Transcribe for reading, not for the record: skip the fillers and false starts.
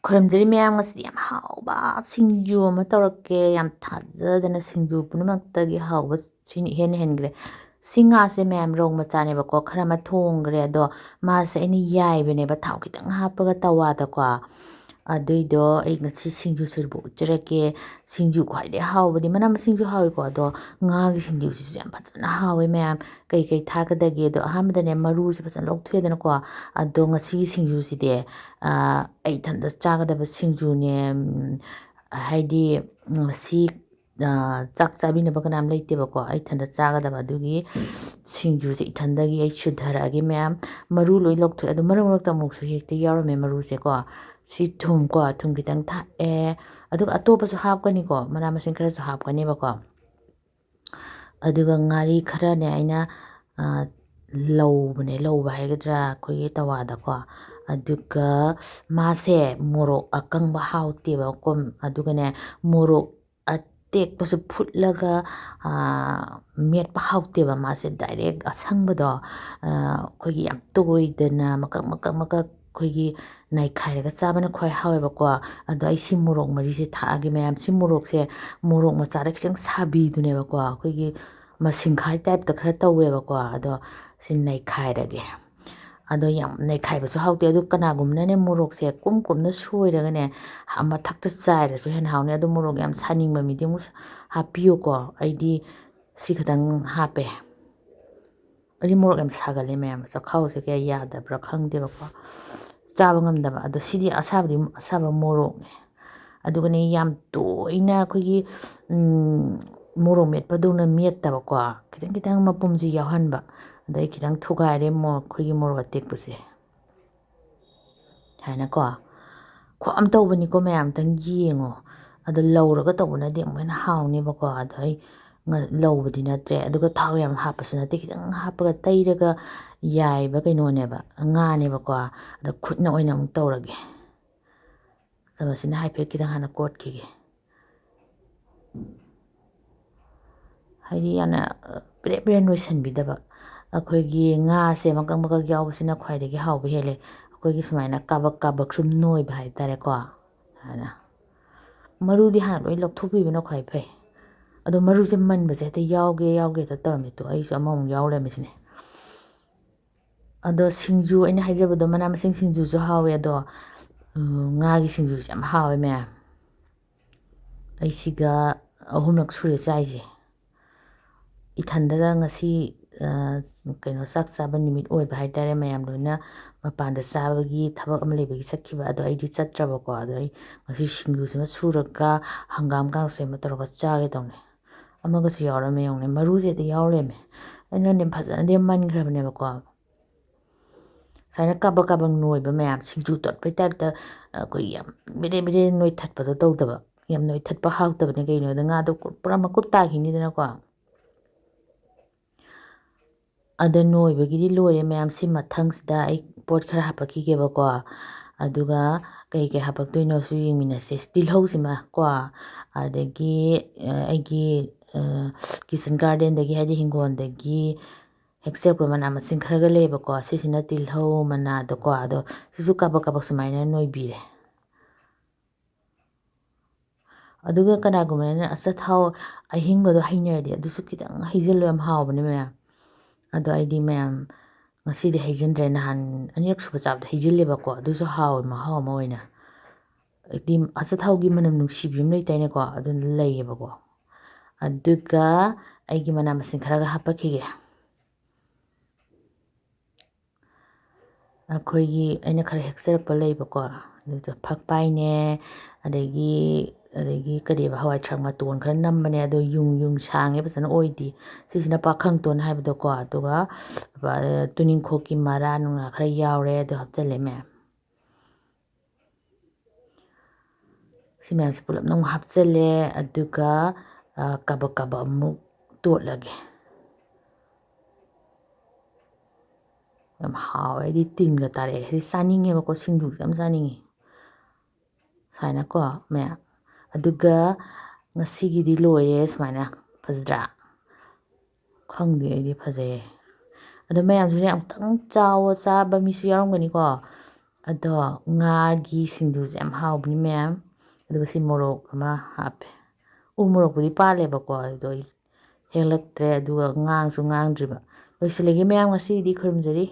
ꯈꯨꯔꯨꯝꯖꯔꯤ ꯃꯌꯥꯝ ꯉꯁꯤꯗꯤ ꯌꯥꯝ ꯍꯥꯎꯕ ꯁꯤꯡꯖꯨ ꯑꯃ ꯇꯧꯔꯛꯀꯦ ꯌꯥꯝ ꯊꯥꯖꯗꯅ ꯁꯤꯡꯖꯨ ꯄꯨꯝꯅꯃꯛꯇꯒꯤ ꯍꯥꯎꯕ ꯁꯤꯅ ꯏꯍꯦꯟ ꯍꯦꯟꯈ꯭ꯔꯦ ꯁꯤ ꯉꯥꯁꯦ ꯃꯌꯥꯝ ꯔꯧ ꯃꯆꯥꯅꯦꯕꯀꯣ ꯈꯔ ꯑꯃ ꯊꯣꯡꯈ꯭ꯔꯦ ꯑꯗꯣ ꯃꯥꯁꯦ ꯑꯩꯅ ꯌꯥꯏꯕꯅꯦꯕ ꯊꯥꯎ ꯈꯤꯇꯪ ꯍꯥꯞꯄꯒ ꯇꯋꯥꯗꯀꯣ ꯑꯗꯨꯏꯗꯣ ꯑꯩ ꯉꯁꯤ ꯁꯤꯡꯖꯨ ꯁꯨꯕ ꯎꯠꯆꯔꯛꯀꯦ ꯁꯤꯡꯖꯨ ꯈ꯭ꯋꯥꯏꯗꯩ ꯍꯥꯎꯕꯗꯤ ꯃꯅꯥ ꯃꯁꯤꯡꯁꯨ ꯍꯥꯎꯋꯤꯀꯣ ꯑꯗꯣ ꯉꯥꯒꯤ ꯁꯤꯡꯖꯨꯁꯤꯁꯨ ꯌꯥꯝ ꯐꯖꯅ ꯍꯥꯎꯋꯦ ꯃꯌꯥꯝ ꯀꯩꯀꯩ ꯊꯥꯛꯀꯗꯒꯦ ꯑꯗꯣ ꯑꯍꯥꯟꯕꯗꯅꯦ ꯃꯔꯨꯁꯦ ꯐꯖꯅ ꯂꯧꯊꯣꯛꯑꯦꯗꯅꯀꯣ ꯑꯗꯣ ꯉꯁꯤꯒꯤ ꯁꯤꯡꯖꯨꯁꯤꯗꯤ ꯑꯩ ꯏꯊꯟꯇ ꯆꯥꯒꯗꯕ ꯁꯤꯡꯖꯨꯅꯦ ꯍꯥꯏꯗꯤ ꯉꯁꯤ ꯆꯥꯛ ꯆꯥꯕꯤꯅꯕ ꯀꯅꯥꯝ ꯂꯩꯇꯦꯕꯀꯣ ꯑꯩ ꯏꯊꯟꯇ ꯆꯥꯒꯗꯕ ꯑꯗꯨꯒꯤ ꯁꯤꯡꯖꯨꯁꯦ ꯏꯊꯟꯗꯒꯤ ꯑꯩ ꯁꯨꯊꯔꯛꯑꯒꯦ ꯃꯌꯥꯝ ꯃꯔꯨ ꯂꯣꯏ ꯂꯧꯊꯣꯛꯑꯦ ꯑꯗꯣ ꯃꯔꯛ ꯃꯔꯛꯇ ꯑꯃꯨꯛꯁꯨ ꯍꯦꯛꯇ ꯌꯥꯎꯔꯝꯃꯦ ꯃꯔꯨꯁꯦꯀꯣ ꯁꯤ ꯊꯨꯝ ꯈꯤꯇꯪ ꯊꯥꯛꯑꯦ ꯑꯗꯨꯒ ꯑꯇꯣꯞꯄꯁꯨ ꯍꯥꯞꯀꯅꯤꯀꯣ ꯃꯅꯥ ꯃꯁꯤꯡ ꯈꯔꯁꯨ ꯍꯥꯞꯀꯅꯦꯕꯀꯣ ꯑꯗꯨꯒ ꯉꯥꯔꯤ ꯈꯔꯅꯦ ꯑꯩꯅ ꯂꯧꯕ ꯍꯥꯏꯒꯗ꯭ꯔꯥ ꯑꯩꯈꯣꯏꯒꯤ ꯇꯋꯥꯗꯀꯣ ꯑꯗꯨꯒ ꯃꯥꯁꯦ ꯃꯣꯔꯣꯛ ꯑꯀꯪꯕ ꯍꯥꯎꯇꯦꯕꯀꯣ ꯑꯗꯨꯒꯅꯦ ꯃꯣꯔꯣꯛ ꯑꯇꯦꯛꯄꯁꯨ ꯐꯨꯠꯂꯒ ꯃꯦꯠꯄ ꯍꯥꯎꯇꯦꯕ ꯃꯥꯁꯦ ꯗꯥꯏꯔꯦꯛ ꯑꯁꯪꯕꯗꯣ ꯑꯩꯈꯣꯏꯒꯤ ꯌꯥꯝ ꯇꯣꯏꯗꯅ ꯃꯀꯛ ꯑꯩꯈꯣꯏꯒꯤ ꯅꯩꯈꯥꯏꯔꯒ ꯆꯥꯕꯅ ꯈ꯭ꯋꯥꯏ ꯍꯥꯎꯋꯦꯕꯀꯣ ꯑꯗꯣ ꯑꯩ ꯁꯤ ꯃꯣꯔꯣꯛ ꯃꯔꯤꯁꯦ ꯊꯥꯛꯑꯒꯦ ꯃꯌꯥꯝ ꯁꯤ ꯃꯣꯔꯣꯛꯁꯦ ꯃꯣꯔꯣꯛ ꯃꯆꯥꯗ ꯈꯤꯇꯪ ꯁꯥꯕꯤꯗꯨꯅꯦꯕꯀꯣ ꯑꯩꯈꯣꯏꯒꯤ ꯃꯁꯤꯡꯈꯥꯏ ꯇꯥꯏꯞꯇ ꯈꯔ ꯇꯧꯋꯦꯕꯀꯣ ꯑꯗꯣ ꯁꯤ ꯅꯩꯈꯥꯏꯔꯒꯦ ꯑꯗꯣ ꯌꯥꯝ ꯅꯩꯈꯥꯏꯕꯁꯨ ꯍꯥꯎꯇꯦ ꯑꯗꯨ ꯀꯅꯥꯒꯨꯝꯕꯅꯅꯦ ꯃꯣꯔꯣꯛꯁꯦ ꯀꯨꯝꯅ ꯁꯣꯏꯔꯒꯅꯦ ꯃꯊꯛꯇ ꯆꯥꯏꯔꯁꯨ ꯍꯦꯟꯅ ꯍꯥꯎꯅꯤ ꯑꯗꯣ ꯃꯣꯔꯣꯛ ꯌꯥꯝ ꯁꯥꯅꯤꯡꯕ ꯃꯤꯗꯤ ꯑꯃꯨꯛ ꯍꯥꯞꯄꯤꯌꯨꯀꯣ ꯑꯩꯗꯤ ꯁꯤ ꯈꯤꯇꯪ ꯍꯥꯞꯄꯦ ꯑꯩꯗꯤ ꯃꯣꯔꯣꯛ ꯌꯥꯝ ꯁꯥꯒꯜꯂꯦ ꯃꯌꯥꯝ ꯆꯥꯛꯈꯥꯎꯁꯦ ꯀꯌꯥ ꯌꯥꯗꯕ꯭ꯔꯥ ꯈꯪꯗꯦꯕꯀꯣ ꯆꯥꯕ ꯉꯝꯗꯕ ꯑꯗꯣ ꯁꯤꯗꯤ ꯑꯁꯥꯕ ꯃꯣꯔꯣꯛꯅꯦ ꯑꯗꯨꯒꯅꯦ ꯌꯥꯝ ꯇꯣꯏꯅ ꯑꯩꯈꯣꯏꯒꯤ ꯃꯣꯔꯣꯛ ꯃꯦꯠꯄꯗꯧꯅ ꯃꯦꯠꯇꯕꯀꯣ ꯈꯤꯇꯪ ꯃꯄꯨꯝꯁꯤ ꯌꯥꯎꯍꯟꯕ ꯑꯗꯩ ꯈꯤꯇꯪ ꯊꯨꯒꯥꯏꯔꯦ ꯑꯩꯈꯣꯏꯒꯤ ꯃꯣꯔꯣꯛ ꯑꯇꯦꯛꯄꯁꯦ ꯍꯥꯏꯅꯀꯣ ꯈ꯭ꯋꯥꯝ ꯇꯧꯕꯅꯤꯀꯣ ꯃꯌꯥꯝꯇꯪ ꯌꯦꯡꯉꯣ ꯑꯗꯣ ꯂꯧꯔꯒ ꯇꯧꯕꯅꯗꯤ ꯑꯃꯨꯛ ꯍꯦꯟꯅ ꯍꯥꯎꯅꯦꯕꯀꯣ ꯑꯗꯣ ꯑꯩ ꯂꯧꯕꯗꯤ ꯅꯠꯇ꯭ꯔꯦ ꯑꯗꯨꯒ ꯊꯥꯎ ꯌꯥꯝ ꯍꯥꯞꯄꯁꯨ ꯅꯠꯇꯦ ꯈꯤꯇꯪ ꯍꯥꯞꯄꯒ ꯇꯩꯔꯒ ꯌꯥꯏꯕ ꯀꯩꯅꯣꯅꯦꯕ ꯉꯥꯅꯦꯕꯀꯣ ꯑꯗꯣ ꯈꯨꯠꯅ ꯑꯣꯏꯅ ꯑꯃꯨꯛ ꯇꯧꯔꯒꯦ ꯆꯃꯁꯁꯤꯅ ꯍꯥꯏꯐꯦꯠ ꯈꯤꯇꯪ ꯍꯥꯟꯅ ꯀꯣꯠꯈꯤꯒꯦ ꯍꯥꯏꯗꯤ ꯌꯥꯝꯅ ꯄꯦꯔꯦ ꯅꯣꯏꯁꯟꯕꯤꯗꯕ ꯑꯩꯈꯣꯏꯒꯤ ꯉꯥꯁꯦ ꯃꯀꯛ ꯌꯥꯎꯕꯁꯤꯅ ꯈ꯭ꯋꯥꯏꯗꯒꯤ ꯍꯥꯎꯕ ꯍꯦꯜꯂꯦ ꯑꯩꯈꯣꯏꯒꯤ ꯁꯨꯃꯥꯏꯅ ꯀꯥꯕꯛ ꯁꯨꯝ ꯅꯣꯏꯕ ꯍꯥꯏꯇꯥꯔꯦꯀꯣ ꯑꯗꯨꯃꯥꯏꯅ ꯃꯔꯨꯗꯤ ꯍꯥꯟꯅ ꯂꯣꯏ ꯂꯧꯊꯣꯛꯄꯤꯕꯅ ꯈ꯭ꯋꯥꯏ ꯐꯩ ꯑꯗꯣ ꯃꯔꯨꯁꯦ ꯃꯟꯕꯁꯦ ꯍꯦꯛꯇ ꯌꯥꯎꯒꯦ ꯍꯦꯛꯇ ꯇꯧꯔꯝꯃꯦ ꯇꯣ ꯑꯩꯁꯨ ꯑꯃꯃꯨꯛ ꯌꯥꯎ ꯂꯩꯔꯝꯃꯤꯁꯤꯅꯦ ꯑꯗꯣ ꯁꯤꯡꯖꯨ ꯑꯩꯅ ꯍꯥꯏꯖꯕꯗꯣ ꯃꯅꯥ ꯃꯁꯤꯡ ꯁꯤꯡꯖꯨꯁꯨ ꯍꯥꯎꯋꯦ ꯑꯗꯣ ꯉꯥꯒꯤ ꯁꯤꯡꯖꯨꯁꯨ ꯌꯥꯝ ꯍꯥꯎꯋꯦ ꯃꯌꯥꯝ ꯑꯩ ꯁꯤꯒ 3ꯔꯛ ꯁꯨꯔꯦ ꯆꯥꯏꯁꯦ ꯏꯊꯟꯗꯒ ꯉꯁꯤ ꯀꯩꯅꯣ ꯆꯥꯛ ꯆꯥꯕ ꯅꯨꯃꯤꯠ ꯑꯣꯏꯕ ꯍꯥꯏꯇꯥꯔꯦ ꯃꯌꯥꯝ ꯂꯣꯏꯅ ꯃꯄꯥꯟꯗ ꯆꯥꯕꯒꯤ ꯊꯕꯛ ꯑꯃ ꯂꯩꯕꯒꯤ ꯆꯠꯈꯤꯕ ꯑꯗꯣ ꯑꯩꯗꯤ ꯆꯠꯇ꯭ꯔꯕꯀꯣ ꯑꯗꯣ ꯑꯩ ꯉꯁꯤ ꯁꯤꯡꯖꯨꯁꯤꯃ ꯁꯨꯔꯒ ꯍꯪꯒꯥꯝ ꯀꯥꯡꯁꯣꯏ ꯑꯃ ꯇꯧꯔꯒ ꯆꯥꯒꯦ ꯇꯧꯅꯦ ꯑꯃꯒꯁꯨ ꯌꯥꯎꯔꯝꯃꯦ ꯌꯦꯡꯉꯨꯅꯦ ꯃꯔꯨꯁꯦ ꯍꯦꯛꯇ ꯌꯥꯎ ꯂꯩꯔꯝꯃꯦ ꯑꯩꯅꯅꯦ ꯐꯖꯅꯗꯤ ꯃꯟꯈ꯭ꯔꯕꯅꯦꯕꯀꯣ ꯁꯨꯃꯥꯏꯅ ꯀꯥꯕꯛ ꯅꯣꯏꯕ ꯃꯌꯥꯝ ꯁꯤꯡꯖꯨ ꯇꯣꯠꯄꯩ ꯇꯥꯏꯞꯇ ꯑꯩꯈꯣꯏ ꯌꯥꯝ ꯕꯦꯔꯦ ꯅꯣꯏꯊꯠꯄꯗꯣ ꯇꯧꯗꯕ ꯌꯥꯝ ꯅꯣꯏꯊꯠꯄ ꯍꯥꯎꯇꯕꯅꯦ ꯀꯩꯒꯤꯅꯣꯗ ꯉꯥꯗꯣ ꯄꯨꯔꯥ ꯃꯀꯨꯞ ꯇꯥꯈꯤꯅꯤꯗꯅꯀꯣ ꯑꯗ ꯅꯣꯏꯕꯒꯤꯗꯤ ꯂꯣꯏꯔꯦ ꯃꯌꯥꯝ ꯁꯤ ꯃꯊꯪꯁꯤꯗ ꯑꯩ ꯄꯣꯠ ꯈꯔ ꯍꯥꯄꯛꯈꯤꯒꯦꯕꯀꯣ ꯑꯗꯨꯒ ꯀꯩ ꯍꯥꯄꯛꯇꯣꯏꯅꯣꯁꯨ ꯌꯦꯡꯃꯤꯟꯅꯁꯦ ꯇꯤꯜꯍꯧꯁꯤꯃ ꯀꯣ ꯑꯗꯒꯤ ꯑꯩꯒꯤ ꯀꯤꯆꯟ ꯒꯥꯔꯗꯦꯟꯗꯒꯤ ꯍꯥꯏꯗꯤ ꯍꯤꯡꯒꯣꯜꯗꯒꯤ ꯍꯦꯛꯆꯔꯛꯄ ꯃꯅꯥ ꯃꯁꯤꯡ ꯈꯔꯒ ꯂꯩꯌꯦꯕꯀꯣ ꯁꯤꯁꯤꯅ ꯇꯤꯜꯍꯧ ꯃꯅꯥꯗꯀꯣ ꯑꯗꯣ ꯁꯤꯁꯨ ꯀꯥꯕꯛ ꯁꯨꯃꯥꯏꯅ ꯅꯣꯏꯕꯤꯔꯦ ꯑꯗꯨꯒ ꯀꯅꯥꯒꯨꯝꯕꯅ ꯑꯆꯥꯊꯥꯎ ꯑꯍꯤꯡꯕꯗꯣ ꯍꯩꯅꯔꯗꯤ ꯑꯗꯨꯁꯨ ꯈꯤꯇꯪ ꯍꯩꯖꯤꯜꯂꯣ ꯌꯥꯝ ꯍꯥꯎꯕꯅꯦ ꯃꯌꯥꯝ ꯑꯗꯣ ꯑꯩꯗꯤ ꯃꯌꯥꯝ ꯉꯁꯤꯗꯤ ꯍꯩꯖꯤꯟꯗ꯭ꯔꯦ ꯅꯍꯥꯟ 2ꯔꯛ ꯁꯨꯕ ꯆꯥꯕꯗ ꯍꯩꯖꯤꯜꯂꯦꯕꯀꯣ ꯑꯗꯨꯁꯨ ꯍꯥꯎꯋꯦ ꯃꯍꯥꯎ ꯑꯃ ꯑꯣꯏꯅ ꯍꯥꯏꯗꯤ ꯑꯆꯥꯊꯥꯎꯒꯤ ꯃꯅꯝ ꯅꯨꯡꯁꯤꯕꯤ ꯑꯃ ꯂꯩꯇꯥꯏꯅꯦꯀꯣ ꯑꯗꯨꯅ ꯂꯩꯌꯦꯕꯀꯣ ꯑꯗꯨꯒ ꯑꯩꯒꯤ ꯃꯅꯥ ꯃꯁꯤꯡ ꯈꯔꯒ ꯍꯥꯄꯛꯈꯤꯒꯦ ꯑꯩꯈꯣꯏꯒꯤ ꯑꯩꯅ ꯈꯔ ꯍꯦꯛꯆꯔꯛꯄ ꯂꯩꯕꯀꯣ ꯑꯗꯨꯗꯣ ꯐꯛꯄꯥꯏꯅꯦ ꯑꯗꯒꯤ ꯀꯔꯤꯕ ꯍꯋꯥꯏꯊꯔꯥꯛ ꯃꯇꯣꯟ ꯈꯔ ꯅꯝꯕꯅꯦ ꯑꯗꯣ ꯌꯨꯡ ꯁꯥꯡꯉꯦ ꯐꯖꯅ ꯑꯣꯏꯗꯤ ꯁꯤꯁꯤꯅ ꯄꯥꯈꯪꯇꯣꯟ ꯍꯥꯏꯕꯗꯣꯀꯣ ꯑꯗꯨꯒ ꯇꯨꯅꯤꯡꯈꯣꯛꯀꯤ ꯃꯔꯥ ꯅꯨꯡꯂꯥ ꯈꯔ ꯌꯥꯎꯔꯦ ꯑꯗꯣ ꯍꯥꯞꯆꯤꯜꯂꯦ ꯃꯌꯥꯝ ꯁꯤ ꯃꯌꯥꯝꯁꯦ ꯄꯨꯂꯞꯅ ꯑꯃꯨꯛ ꯍꯥꯞꯆꯤꯜꯂꯦ ꯑꯗꯨꯒ ꯀꯥꯕꯛ ꯑꯃꯨꯛ ꯇꯣꯠꯂꯒꯦ ꯌꯥꯝ ꯍꯥꯎꯋꯦ ꯑꯩꯗꯤ ꯇꯤꯟꯒ ꯇꯥꯔꯛꯑꯦ ꯍꯥꯏꯗꯤ ꯆꯥꯅꯤꯡꯉꯦꯕꯀꯣ ꯁꯤꯡꯖꯨꯁꯦ ꯌꯥꯝ ꯆꯥꯅꯤꯡꯉꯤ ꯁꯨꯃꯥꯏꯅꯀꯣ ꯃꯌꯥꯝ ꯑꯗꯨꯒ ꯉꯁꯤꯒꯤꯗꯤ ꯂꯣꯏꯔꯦ ꯁꯨꯃꯥꯏꯅ ꯐꯖꯗ꯭ꯔꯥ ꯈꯪꯗꯦ ꯑꯩꯗꯤ ꯐꯖꯩꯌꯦ ꯑꯗꯣ ꯃꯌꯥꯝꯁꯨꯅꯦ ꯑꯃꯨꯛꯇꯪ ꯆꯥꯕ ꯃꯤꯁꯨ ꯌꯥꯎꯔꯝꯒꯅꯤꯀꯣ ꯑꯗꯣ ꯉꯥꯒꯤ ꯁꯤꯡꯖꯨꯁꯦ ꯌꯥꯝ ꯍꯥꯎꯕꯅꯤ ꯃꯌꯥꯝ ꯑꯗꯨꯒ ꯁꯤ ꯃꯣꯔꯣꯛ ꯑꯃ ꯍꯥꯞꯄꯦ ꯎ ꯃꯣꯔꯣꯛꯄꯨꯗꯤ ꯄꯥꯜꯂꯦꯕꯀꯣ ꯑꯗꯣ ꯑꯩ ꯍꯦꯛꯂꯛꯇ꯭ꯔꯦ ꯑꯗꯨꯒ ꯉꯥꯡꯁꯨ ꯉꯥꯡꯗ꯭ꯔꯤꯕ ꯂꯣꯏꯁꯤꯜꯂꯒꯦ ꯃꯌꯥꯝ ꯉꯁꯤꯒꯤꯗꯤ ꯈꯨꯔꯨꯝꯖꯔꯤ